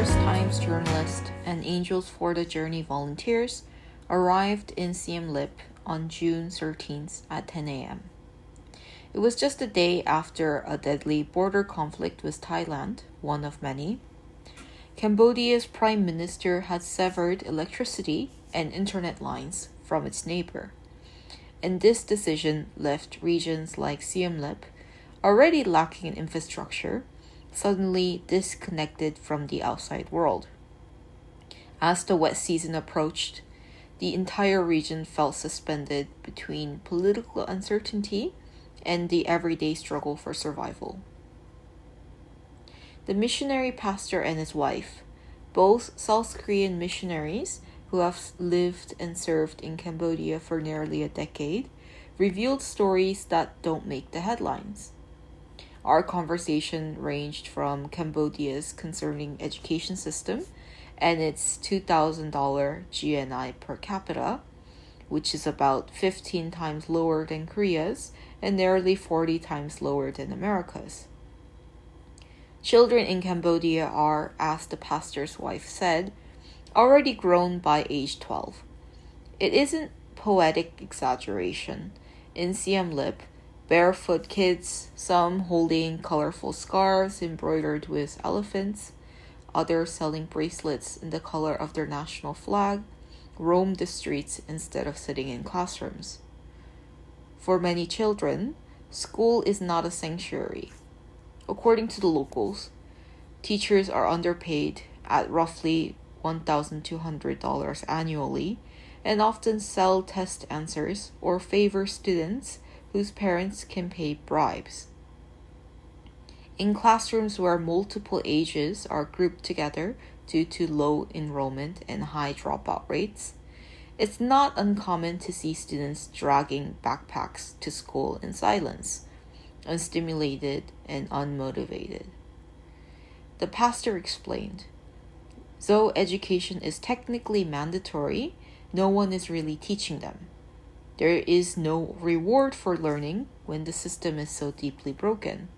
LeadersTimes journalists and Angels for the Journey volunteers arrived in Siem Reap on June 13th at 10 a.m. It was just a day after a deadly border conflict with Thailand, one of many. Cambodia's prime minister had severed electricity and internet lines from its neighbor, and this decision left regions like Siem Reap, already lacking in infrastructure, suddenly disconnected from the outside world. As the wet season approached, the entire region felt suspended between political uncertainty and the everyday struggle for survival. The missionary pastor and his wife, both South Korean missionaries who have lived and served in Cambodia for nearly a decade, revealed stories that don't make the headlines. Our conversation ranged from Cambodia's concerning education system and its $2,000 GNI per capita, which is about 15 times lower than Korea's and nearly 40 times lower than America's. Children in Cambodia are, as the pastor's wife said, already grown by age 12. It isn't poetic exaggeration. In Siem Reap, barefoot kids, some holding colorful scarves embroidered with elephants, others selling bracelets in the color of their national flag, roam the streets instead of sitting in classrooms. For many children, school is not a sanctuary. According to the locals, teachers are underpaid at roughly $1,200 annually and often sell test answers or favor students whose parents can pay bribes. In classrooms where multiple ages are grouped together due to low enrollment and high dropout rates, it's not uncommon to see students dragging backpacks to school in silence, unstimulated and unmotivated. The pastor explained, though education is technically mandatory, no one is really teaching them. There is no reward for learning when the system is so deeply broken.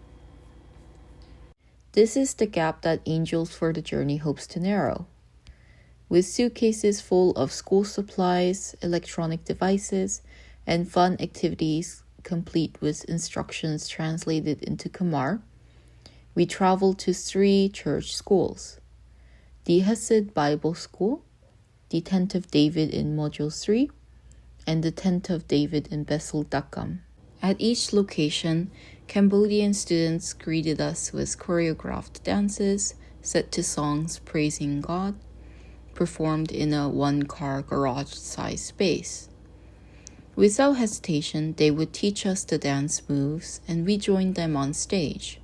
This is the gap that Angels for the Journey hopes to narrow. With suitcases full of school supplies, electronic devices, and fun activities complete with instructions translated into Khmer, we travel to 3 church schools: the HESED Bible School, the Tent of David in Module 3, and the Tent of David in Bethel Takam. At each location, Cambodian students greeted us with choreographed dances set to songs praising God, performed in a one-car garage-sized space. Without hesitation, they would teach us the dance moves, and we joined them on stage.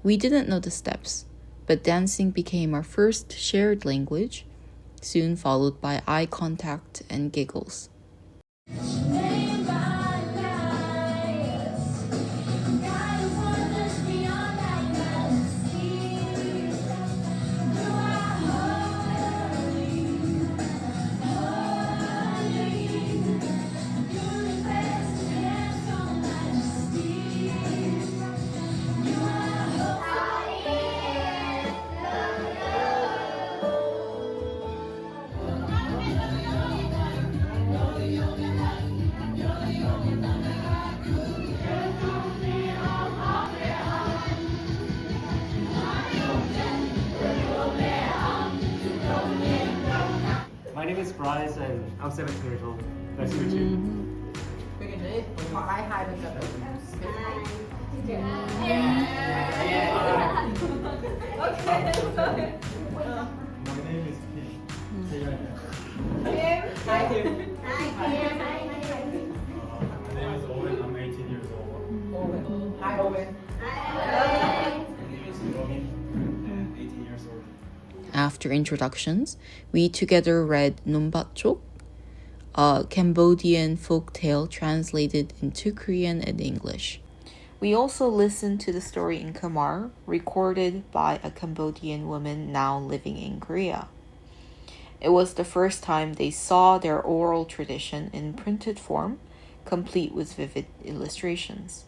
We didn't know the steps, but dancing became our first shared language, soon followed by eye contact and giggles. My name is Bryce and I'm 17 years old. Nice to meet you. My name is Pete. Say your name. Hi, Kim. My name is Owen. I'm 18 years old. Hi, Owen. My name is Romin. I'm 18 years old. After introductions, we together read Numbatchok, a Cambodian folktale translated into Korean and English. We also listened to the story in Khmer, recorded by a Cambodian woman now living in Korea. It was the first time they saw their oral tradition in printed form, complete with vivid illustrations.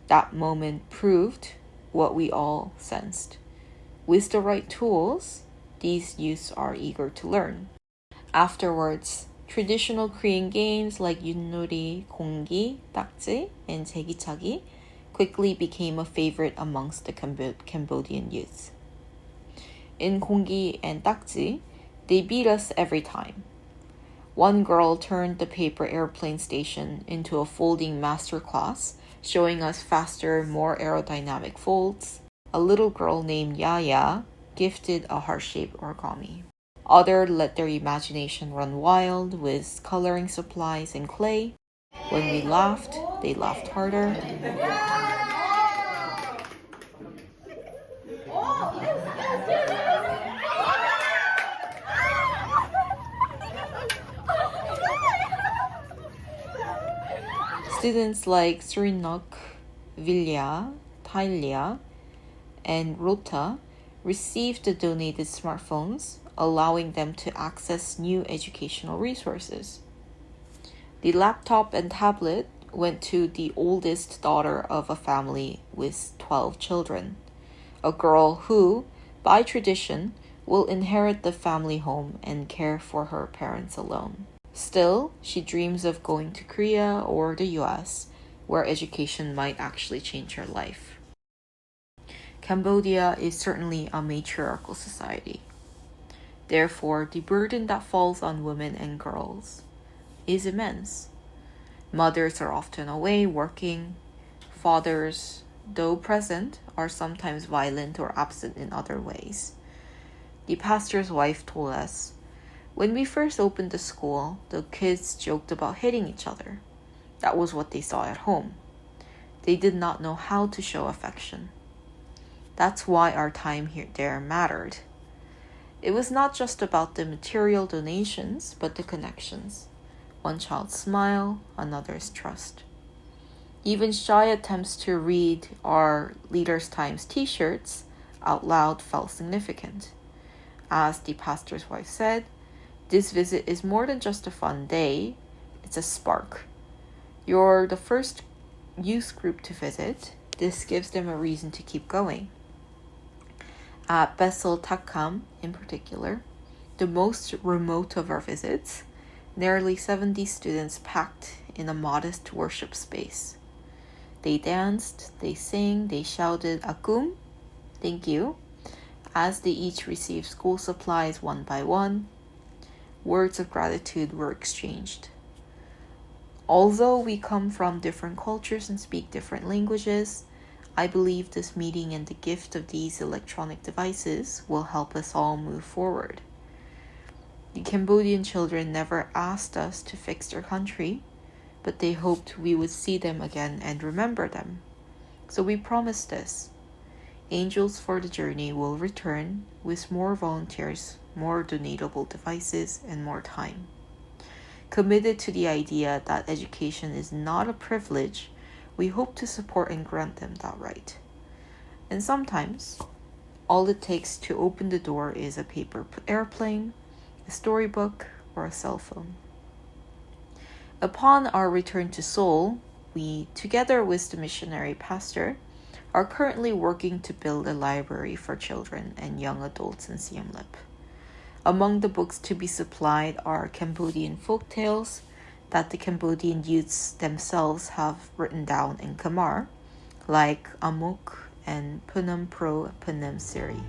That moment proved what we all sensed. With the right tools, these youths are eager to learn. Afterwards, traditional Korean games like yunori, 공기, 딱지, and 제기차기 quickly became a favorite amongst the Cambodian youths. In 공기 and 딱지, they beat us every time. One girl turned the paper airplane station into a folding masterclass, showing us faster, more aerodynamic folds. A little girl named Yaya gifted a heart-shaped origami. Others let their imagination run wild with coloring supplies and clay. When we laughed, they laughed harder. Students like Srei, Vilya, Thalia, and Rota received the donated smartphones, allowing them to access new educational resources. The laptop and tablet went to the oldest daughter of a family with 12 children, a girl who, by tradition, will inherit the family home and care for her parents alone. Still, she dreams of going to Korea or the US, where education might actually change her life. Cambodia is certainly a matriarchal society. Therefore, the burden that falls on women and girls is immense. Mothers are often away working. Fathers, though present, are sometimes violent or absent in other ways. The pastor's wife told us, when we first opened the school, the kids joked about hitting each other. That was what they saw at home. They did not know how to show affection. That's why our time there mattered. It was not just about the material donations, but the connections. One child's smile, another's trust. Even shy attempts to read our LeadersTimes t-shirts out loud felt significant. As the pastor's wife said, this visit is more than just a fun day, it's a spark. You're the first youth group to visit. This gives them a reason to keep going. At Bethel Takam, in particular, the most remote of our visits, nearly 70 students packed in a modest worship space. They danced, they sang, they shouted Akum, thank you, as they each received school supplies one by one. Words of gratitude were exchanged. Although we come from different cultures and speak different languages, I believe this meeting and the gift of these electronic devices will help us all move forward. The Cambodian children never asked us to fix their country, but they hoped we would see them again and remember them. So we promised this. Angels for the Journey will return with more volunteers, more donatable devices, and more time. Committed to the idea that education is not a privilege, we hope to support and grant them that right. And sometimes, all it takes to open the door is a paper airplane, a storybook, or a cell phone. Upon our return to Seoul, we, together with the missionary pastor, are currently working to build a library for children and young adults in Siem Reap. Among the books to be supplied are Cambodian folktales that the Cambodian youths themselves have written down in Khmer, like Amok and Phnom Pro Phnom Srei.